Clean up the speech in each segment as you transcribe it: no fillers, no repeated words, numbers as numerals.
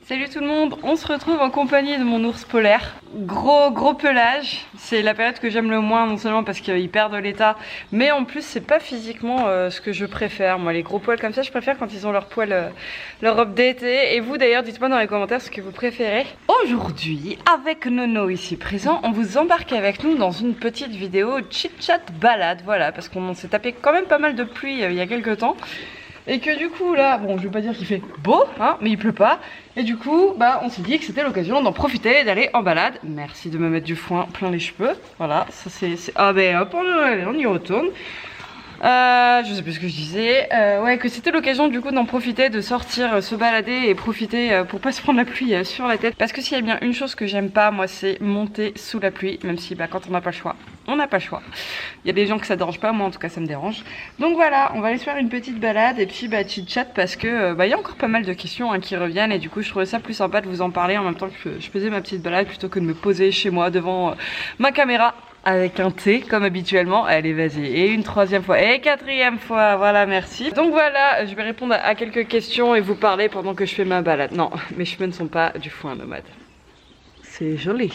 Salut tout le monde, on se retrouve en compagnie de mon ours polaire. Gros pelage, c'est la période que j'aime le moins, non seulement parce qu'il perd de l'état, mais en plus c'est pas physiquement ce que je préfère. Moi les gros poils comme ça, je préfère quand ils ont leur poil, leur robe d'été. Et vous d'ailleurs, dites-moi dans les commentaires ce que vous préférez. Aujourd'hui, avec Nono ici présent, on vous embarque avec nous dans une petite vidéo chit-chat balade, voilà, parce qu'on s'est tapé quand même pas mal de pluie il y a quelques temps. Et que du coup là, bon je vais pas dire qu'il fait beau, hein, mais il pleut pas. Et du coup, bah on s'est dit que c'était l'occasion d'en profiter, d'aller en balade. Merci de me mettre du foin plein les cheveux. Voilà, ça c'est... Ah ben hop, on y retourne. Je sais plus ce que je disais. Ouais, que c'était l'occasion du coup d'en profiter, de sortir, se balader et profiter pour pas se prendre la pluie sur la tête. Parce que s'il y a bien une chose que j'aime pas, moi, c'est monter sous la pluie. Même si bah, quand on n'a pas le choix, on n'a pas le choix. Il y a des gens que ça dérange pas, moi en tout cas ça me dérange. Donc voilà, on va aller se faire une petite balade et puis bah chit-chat parce que bah il y a encore pas mal de questions hein, qui reviennent et du coup je trouvais ça plus sympa de vous en parler en même temps que je faisais ma petite balade plutôt que de me poser chez moi devant ma caméra. Avec un thé comme habituellement. Allez vas-y, et une troisième fois et quatrième fois, voilà merci. Donc voilà, je vais répondre à quelques questions et vous parler pendant que je fais ma balade. Non, mes cheveux ne sont pas du foin nomade. C'est joli.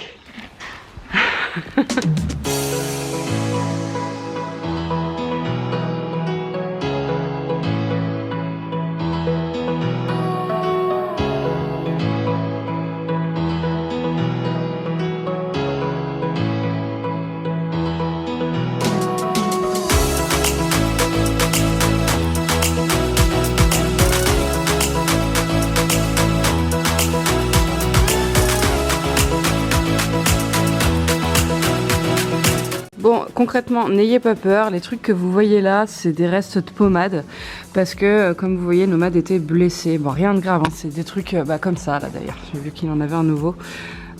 Bon, concrètement, n'ayez pas peur, les trucs que vous voyez là, c'est des restes de pommade, parce que, comme vous voyez, Nomade était blessé. Bon, rien de grave, hein, c'est des trucs comme ça, là d'ailleurs, j'ai vu qu'il en avait un nouveau.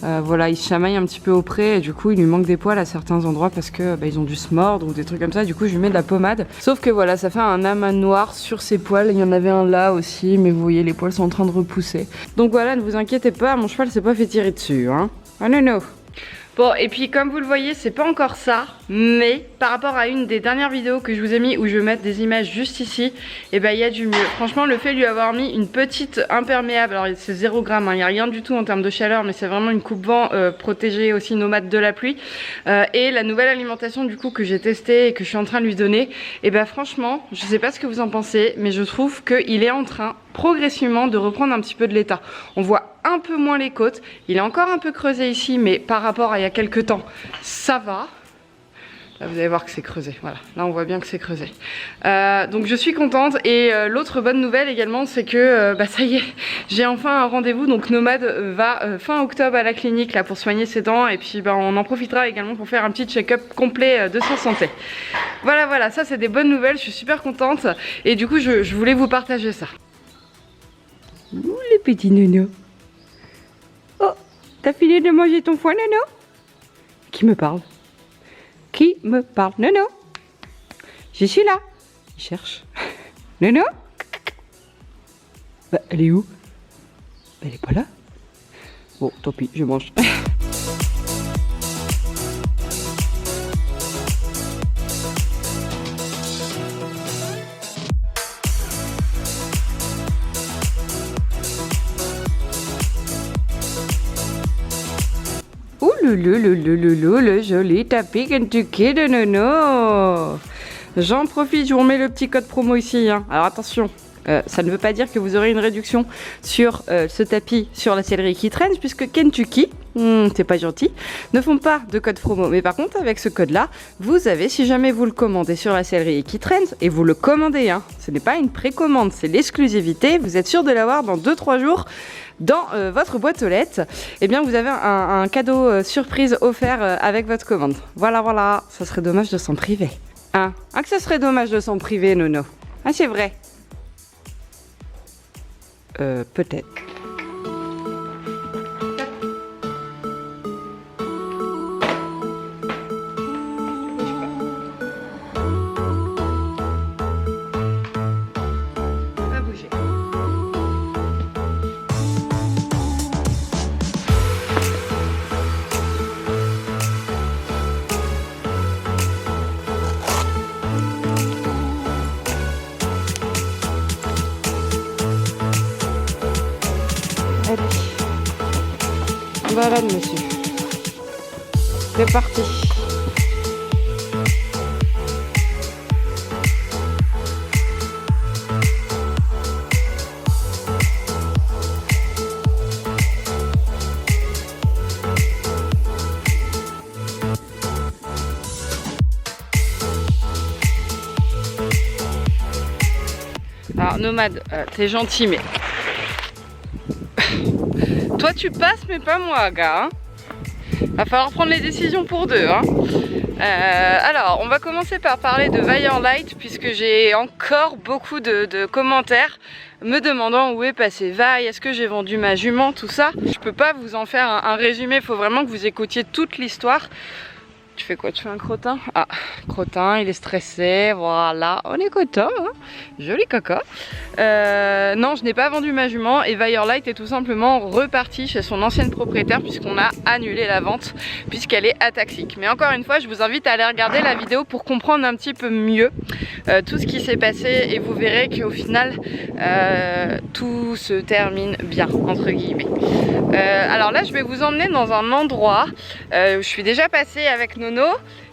Voilà, il se chamaille un petit peu auprès, et du coup, il lui manque des poils à certains endroits, parce que ils ont dû se mordre, ou des trucs comme ça, du coup, je lui mets de la pommade. Sauf que voilà, ça fait un amas noir sur ses poils, il y en avait un là aussi, mais vous voyez, les poils sont en train de repousser. Donc voilà, ne vous inquiétez pas, mon cheval s'est pas fait tirer dessus, hein. Ah non, non. Bon, et puis comme vous le voyez, c'est pas encore ça, mais par rapport à une des dernières vidéos que je vous ai mis où je vais mettre des images juste ici, et ben il y a du mieux. Franchement, le fait de lui avoir mis une petite imperméable, alors c'est 0 g, il n'y a rien du tout en termes de chaleur, mais c'est vraiment une coupe-vent protégée aussi nomade de la pluie. Et la nouvelle alimentation du coup que j'ai testée et que je suis en train de lui donner, et ben franchement, je sais pas ce que vous en pensez, mais je trouve qu'il est en train progressivement de reprendre un petit peu de l'état. On voit un peu moins les côtes, il est encore un peu creusé ici, mais par rapport à il y a quelques temps, ça va. Là, vous allez voir que c'est creusé, voilà, là on voit bien que c'est creusé. Donc je suis contente et l'autre bonne nouvelle également, c'est que ça y est, j'ai enfin un rendez-vous. Donc Nomade va fin octobre à la clinique là pour soigner ses dents et puis on en profitera également pour faire un petit check-up complet de sa santé. Voilà, ça c'est des bonnes nouvelles, je suis super contente et du coup je voulais vous partager ça. Ouh, les petits nono. Oh, t'as fini de manger ton foin, Nono? Qui me parle? Qui me parle? Nono? Je suis là. Il cherche. Nono? Bah, elle est où? Elle est pas là? Bon, tant pis, je mange. Le joli tapis Kentucky de Nono. J'en profite, je vous remets le petit code promo ici, hein. Alors attention, ça ne veut pas dire que vous aurez une réduction sur ce tapis sur la sellerie qui traîne, puisque Kentucky, c'est pas gentil, ne font pas de code promo. Mais par contre, avec ce code-là, vous avez, si jamais vous le commandez sur la sellerie qui traîne, et vous le commandez, hein, ce n'est pas une précommande, c'est l'exclusivité, vous êtes sûr de l'avoir dans 2-3 jours dans votre boîte aux lettres, et bien vous avez un cadeau surprise offert avec votre commande. Voilà, ça serait dommage de s'en priver. Hein? Ah, que ça serait dommage de s'en priver, Nono. Ah, c'est vrai. Peut-être. Pas bouger. Allez. En balade, monsieur. C'est parti. Alors Nomade, t'es gentil mais... Toi tu passes mais pas moi gars hein. Va falloir prendre les décisions pour deux hein. Alors on va commencer par parler de Vaillant Light puisque j'ai encore beaucoup de commentaires me demandant où est passé Vaille, est-ce que j'ai vendu ma jument, tout ça. Je peux pas vous en faire un résumé, il faut vraiment que vous écoutiez toute l'histoire. Tu fais quoi? Tu fais un crottin? Ah, crottin, il est stressé, voilà, on est content, hein, joli caca. Non, je n'ai pas vendu ma jument et Vaillant Light est tout simplement reparti chez son ancienne propriétaire puisqu'on a annulé la vente puisqu'elle est ataxique. Mais encore une fois, je vous invite à aller regarder la vidéo pour comprendre un petit peu mieux tout ce qui s'est passé et vous verrez qu'au final, tout se termine bien, entre guillemets. Alors là, je vais vous emmener dans un endroit, je suis déjà passée avec Nono,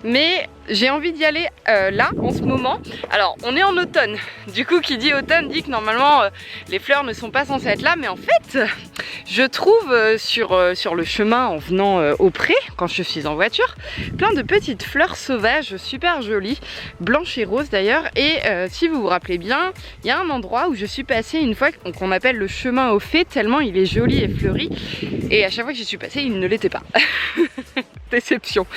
mais j'ai envie d'y aller là en ce moment. Alors on est en automne, du coup qui dit automne dit que normalement les fleurs ne sont pas censées être là, mais en fait je trouve sur le chemin en venant au pré, quand je suis en voiture, plein de petites fleurs sauvages super jolies, blanches et roses d'ailleurs. Et si vous vous rappelez bien, il y a un endroit où je suis passée une fois qu'on appelle le chemin aux fées, tellement il est joli et fleuri, et à chaque fois que j'y suis passée il ne l'était pas. Déception.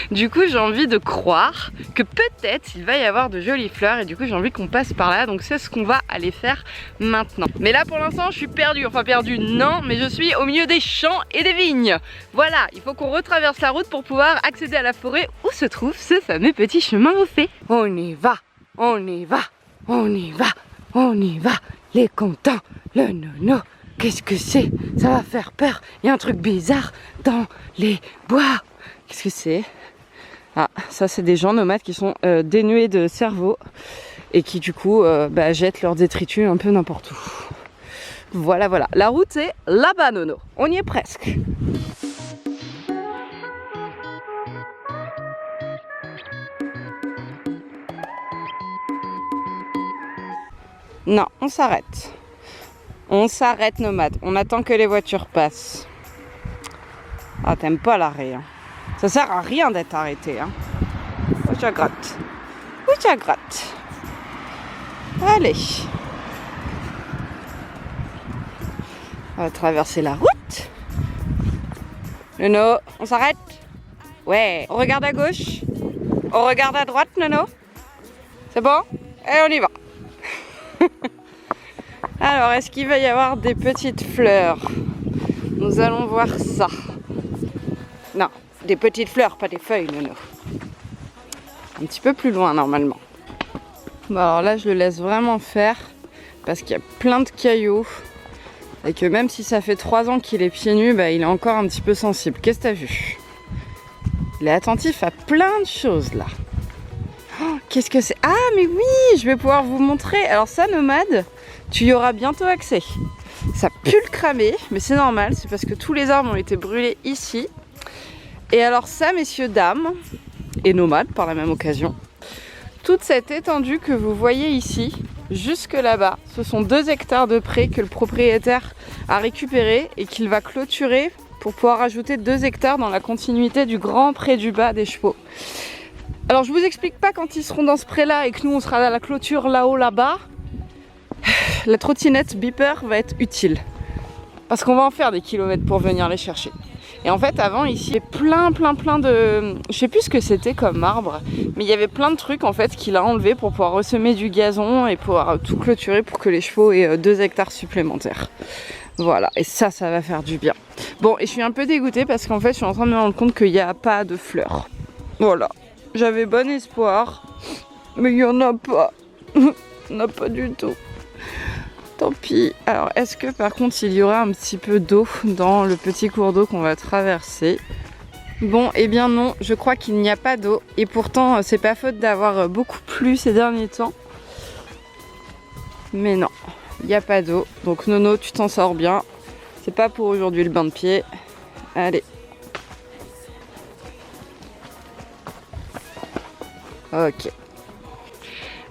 Du coup j'ai envie de croire que peut-être il va y avoir de jolies fleurs et du coup j'ai envie qu'on passe par là, donc c'est ce qu'on va aller faire maintenant. Mais là pour l'instant je suis perdue, enfin perdue non, mais je suis au milieu des champs et des vignes. Voilà, il faut qu'on retraverse la route pour pouvoir accéder à la forêt où se trouve ce fameux petit chemin aux fées. On y va, on y va, on y va, on y va, les contents, le nono. Qu'est-ce que c'est? Ça va faire peur, il y a un truc bizarre dans les bois. Qu'est-ce que c'est? Ah, ça c'est des gens nomades qui sont dénués de cerveau et qui du coup jettent leurs détritus un peu n'importe où. Voilà, voilà. La route est là-bas, Nono. On y est presque. Non, on s'arrête. On s'arrête, Nomade. On attend que les voitures passent. Ah, t'aimes pas l'arrêt, hein. Ça sert à rien d'être arrêté, hein. Oui, ça gratte. Oui, ça gratte. Allez. On va traverser la route. Nono, on s'arrête? Ouais. On regarde à gauche. On regarde à droite, Nono. C'est bon? Et on y va. Alors, est-ce qu'il va y avoir des petites fleurs? Nous allons voir ça. Non, des petites fleurs, pas des feuilles, Nono. Un petit peu plus loin, normalement. Bon, alors là, je le laisse vraiment faire parce qu'il y a plein de cailloux et que même si ça fait 3 ans qu'il est pieds nus, il est encore un petit peu sensible. Qu'est-ce que t'as vu? Il est attentif à plein de choses, là. Oh, qu'est-ce que c'est? Ah, mais oui, je vais pouvoir vous montrer. Alors ça, Nomade, tu y auras bientôt accès. Ça pue le cramer, mais c'est normal, c'est parce que tous les arbres ont été brûlés ici. Et alors ça, messieurs, dames, et Nomades par la même occasion, toute cette étendue que vous voyez ici, jusque là-bas, ce sont 2 hectares de pré que le propriétaire a récupéré et qu'il va clôturer pour pouvoir ajouter 2 hectares dans la continuité du grand pré du bas des chevaux. Alors je vous explique pas quand ils seront dans ce pré là et que nous on sera à la clôture là-haut là-bas, la trottinette beeper va être utile. Parce qu'on va en faire des kilomètres pour venir les chercher. Et en fait avant ici, il y avait plein de... Je sais plus ce que c'était comme arbre, mais il y avait plein de trucs en fait qu'il a enlevé pour pouvoir ressemer du gazon et pouvoir tout clôturer pour que les chevaux aient 2 hectares supplémentaires. Voilà, et ça va faire du bien. Bon, et je suis un peu dégoûtée parce qu'en fait je suis en train de me rendre compte qu'il n'y a pas de fleurs. Voilà, j'avais bon espoir, mais il n'y en a pas. Il n'y en a pas du tout. Tant pis. Alors, est-ce que par contre il y aura un petit peu d'eau dans le petit cours d'eau qu'on va traverser? Bon, eh bien non, je crois qu'il n'y a pas d'eau. Et pourtant, c'est pas faute d'avoir beaucoup plu ces derniers temps. Mais non, il n'y a pas d'eau. Donc Nono, tu t'en sors bien. C'est pas pour aujourd'hui le bain de pied. Allez. Ok.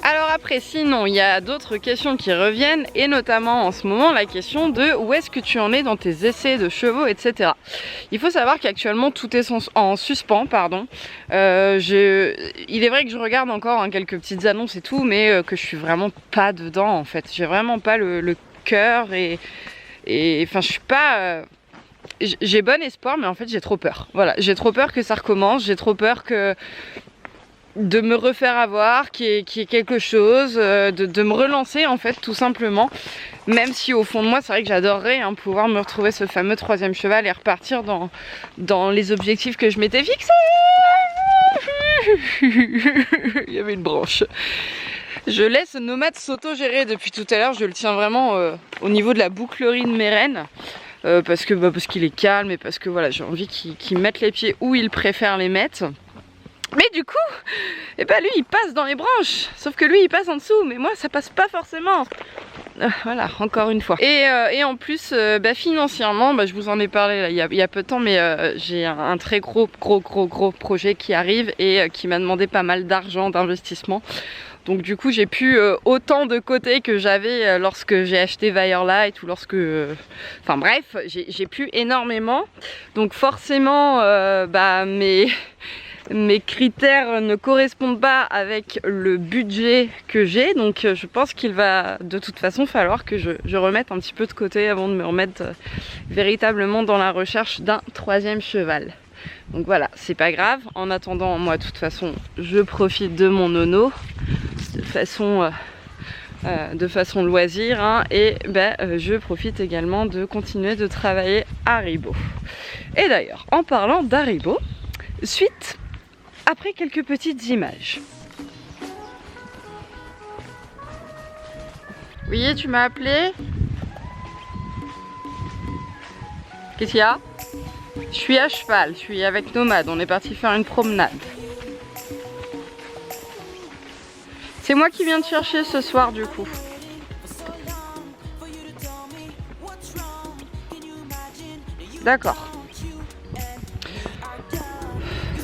Alors après, sinon, il y a d'autres questions qui reviennent, et notamment en ce moment la question de où est-ce que tu en es dans tes essais de chevaux, etc. Il faut savoir qu'actuellement tout est en suspens, pardon. Il est vrai que je regarde encore quelques petites annonces et tout, mais que je suis vraiment pas dedans en fait. J'ai vraiment pas le cœur et enfin je suis pas... j'ai bon espoir, mais en fait j'ai trop peur. Voilà, j'ai trop peur que ça recommence, j'ai trop peur de me refaire avoir, qu'il y ait quelque chose, de me relancer en fait tout simplement. Même si au fond de moi c'est vrai que j'adorerais pouvoir me retrouver ce fameux 3e cheval et repartir dans les objectifs que je m'étais fixés. Il y avait une branche. Je laisse Nomade s'auto-gérer depuis tout à l'heure, je le tiens vraiment au niveau de la bouclerie de mes rênes. Parce qu'il est calme et parce que voilà, j'ai envie qu'il mette les pieds où il préfère les mettre. Mais du coup, lui il passe dans les branches, sauf que lui il passe en dessous, mais moi ça passe pas forcément. Voilà, encore une fois. Et en plus, financièrement, je vous en ai parlé là, il y a peu de temps, mais j'ai un très gros projet qui arrive et qui m'a demandé pas mal d'argent, d'investissement. Donc du coup j'ai plus autant de côté que j'avais lorsque j'ai acheté Firelight ou lorsque... Enfin bref, j'ai plus énormément. Donc forcément mes critères ne correspondent pas avec le budget que j'ai, donc je pense qu'il va de toute façon falloir que je remette un petit peu de côté avant de me remettre véritablement dans la recherche d'un 3e cheval. Donc voilà, c'est pas grave. En attendant, moi de toute façon je profite de mon nono de façon loisir et je profite également de continuer de travailler à Haribo. Et d'ailleurs, en parlant d'Haribo, suite après quelques petites images. Oui, tu m'as appelé? Qu'est-ce qu'il y a? Je suis à cheval, je suis avec Nomade, on est parti faire une promenade. C'est moi qui viens te chercher ce soir du coup. D'accord.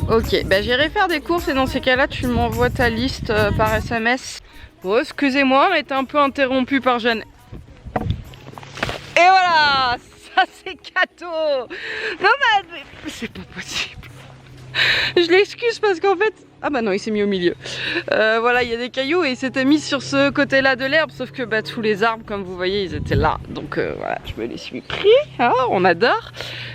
Ok, j'irai faire des courses et dans ces cas-là, tu m'envoies ta liste par SMS. Bon, excusez-moi, mais t'es un peu interrompu par Jeanne. Et voilà, ça c'est cadeau. Non mais c'est pas possible. Je l'excuse parce qu'en fait... Ah bah non, il s'est mis au milieu. Voilà, il y a des cailloux et il s'était mis sur ce côté-là de l'herbe, sauf que tous les arbres, comme vous voyez, ils étaient là. Donc voilà, je me les suis pris, on adore.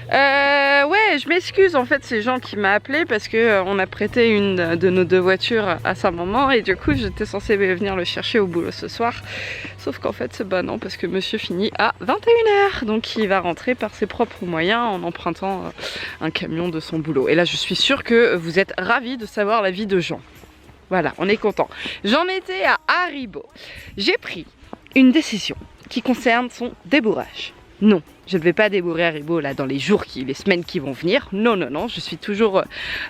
Ouais, je m'excuse en fait, ces gens qui m'ont appelé parce que on a prêté une de nos 2 voitures à sa maman et du coup j'étais censée venir le chercher au boulot ce soir. Sauf qu'en fait, non, parce que monsieur finit à 21 h, donc il va rentrer par ses propres moyens en empruntant un camion de son boulot. Et là, je suis sûre que vous êtes ravis de savoir la vie de Jean. Voilà, on est content. J'en étais à Haribo. J'ai pris une décision qui concerne son débourrage. Non, je ne vais pas débourrer Haribo là dans les semaines qui vont venir. Non, non, non, je suis toujours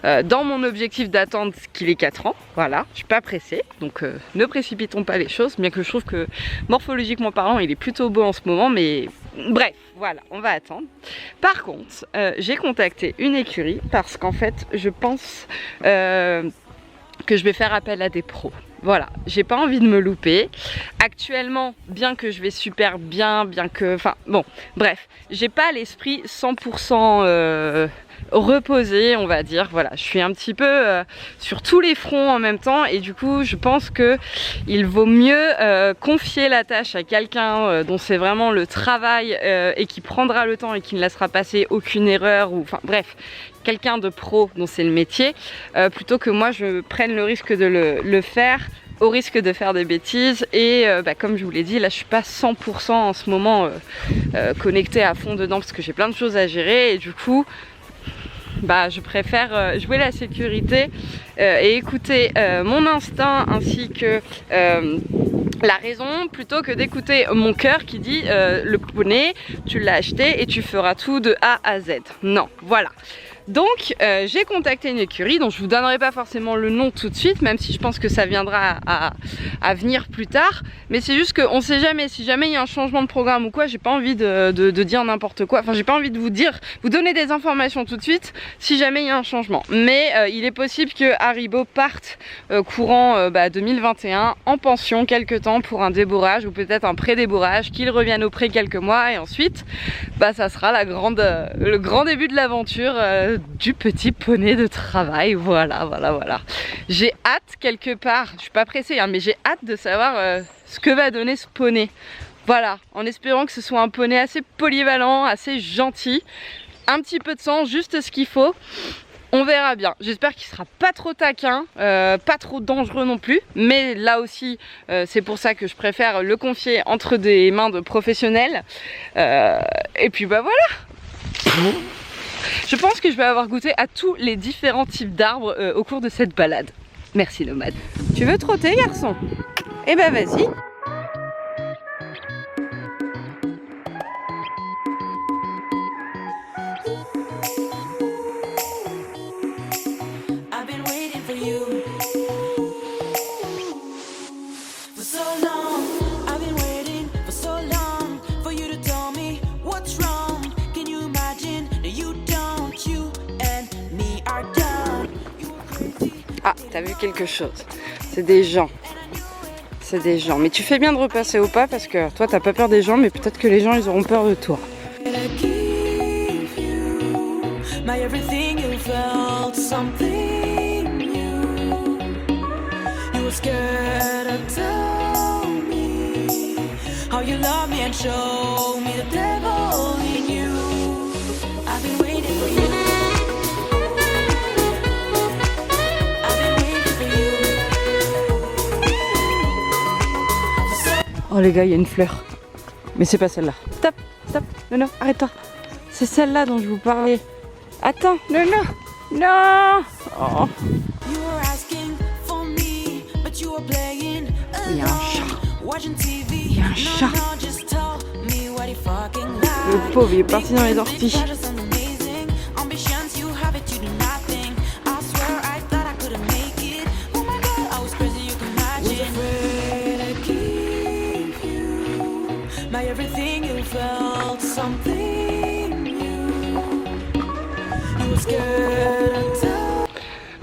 dans mon objectif d'attendre qu'il ait 4 ans. Voilà, je suis pas pressée, donc ne précipitons pas les choses, bien que je trouve que morphologiquement parlant, il est plutôt beau en ce moment, mais bref, voilà, on va attendre. Par contre, j'ai contacté une écurie parce qu'en fait, je pense que je vais faire appel à des pros. Voilà, j'ai pas envie de me louper. Actuellement, bien que je vais super bien, enfin bon, bref, j'ai pas l'esprit 100% reposé, on va dire. Voilà, je suis un petit peu sur tous les fronts en même temps et du coup, je pense que il vaut mieux confier la tâche à quelqu'un dont c'est vraiment le travail et qui prendra le temps et qui ne laissera passer aucune erreur ou enfin bref, quelqu'un de pro dont c'est le métier, plutôt que moi je prenne le risque de le faire au risque de faire des bêtises et comme je vous l'ai dit, là je suis pas 100% en ce moment connectée à fond dedans parce que j'ai plein de choses à gérer et du coup je préfère jouer la sécurité et écouter mon instinct ainsi que la raison plutôt que d'écouter mon cœur qui dit le poney tu l'as acheté et tu feras tout de A à Z. Non, voilà. Donc j'ai contacté une écurie dont je vous donnerai pas forcément le nom tout de suite, même si je pense que ça viendra à venir plus tard. Mais c'est juste qu'on sait jamais, si jamais il y a un changement de programme ou quoi, j'ai pas envie de dire n'importe quoi. Enfin, j'ai pas envie de vous donner des informations tout de suite si jamais il y a un changement. Mais il est possible que Haribo parte courant 2021 en pension quelque temps pour un débourrage ou peut-être un pré-débourrage, qu'il revienne au pré quelques mois et ensuite ça sera le grand début de l'aventure du petit poney de travail. Voilà. J'ai hâte quelque part, je suis pas pressée hein, mais j'ai hâte de savoir ce que va donner ce poney. Voilà, en espérant que ce soit un poney assez polyvalent, assez gentil, un petit peu de sang, juste ce qu'il faut. On verra bien. J'espère qu'il sera pas trop taquin, pas trop dangereux non plus. Mais là aussi, c'est pour ça que je préfère le confier entre des mains de professionnels. Et puis voilà. Je pense que je vais avoir goûté à tous les différents types d'arbres au cours de cette balade. Merci nomade. Tu veux trotter, garçon? Eh ben vas-y. Ah, t'as vu quelque chose? C'est des gens. C'est des gens. Mais tu fais bien de repasser au pas parce que toi, t'as pas peur des gens, mais peut-être que les gens, ils auront peur de toi. Oh les gars, il y a une fleur. Mais c'est pas celle-là. Stop, stop, non, arrête-toi. C'est celle-là dont je vous parlais. Attends, non. Oh. Il y a un chat. Il y a un chat. Le pauvre, il est parti dans les orties.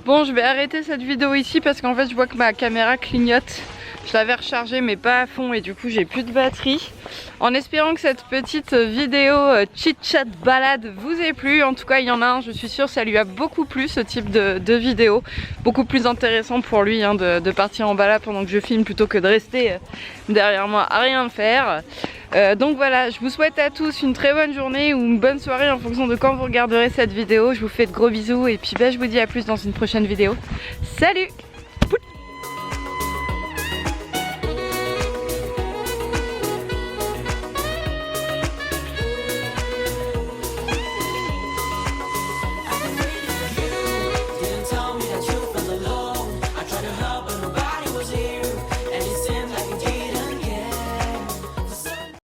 Bon, je vais arrêter cette vidéo ici parce qu'en fait je vois que ma caméra clignote. Je l'avais rechargée mais pas à fond et du coup j'ai plus de batterie. En espérant que cette petite vidéo chit-chat balade vous ait plu. En tout cas il y en a un, je suis sûre, ça lui a beaucoup plu ce type de vidéo. Beaucoup plus intéressant pour lui hein, de partir en balade pendant que je filme plutôt que de rester derrière moi à rien faire. Donc voilà, je vous souhaite à tous une très bonne journée ou une bonne soirée en fonction de quand vous regarderez cette vidéo. Je vous fais de gros bisous et puis je vous dis à plus dans une prochaine vidéo. Salut!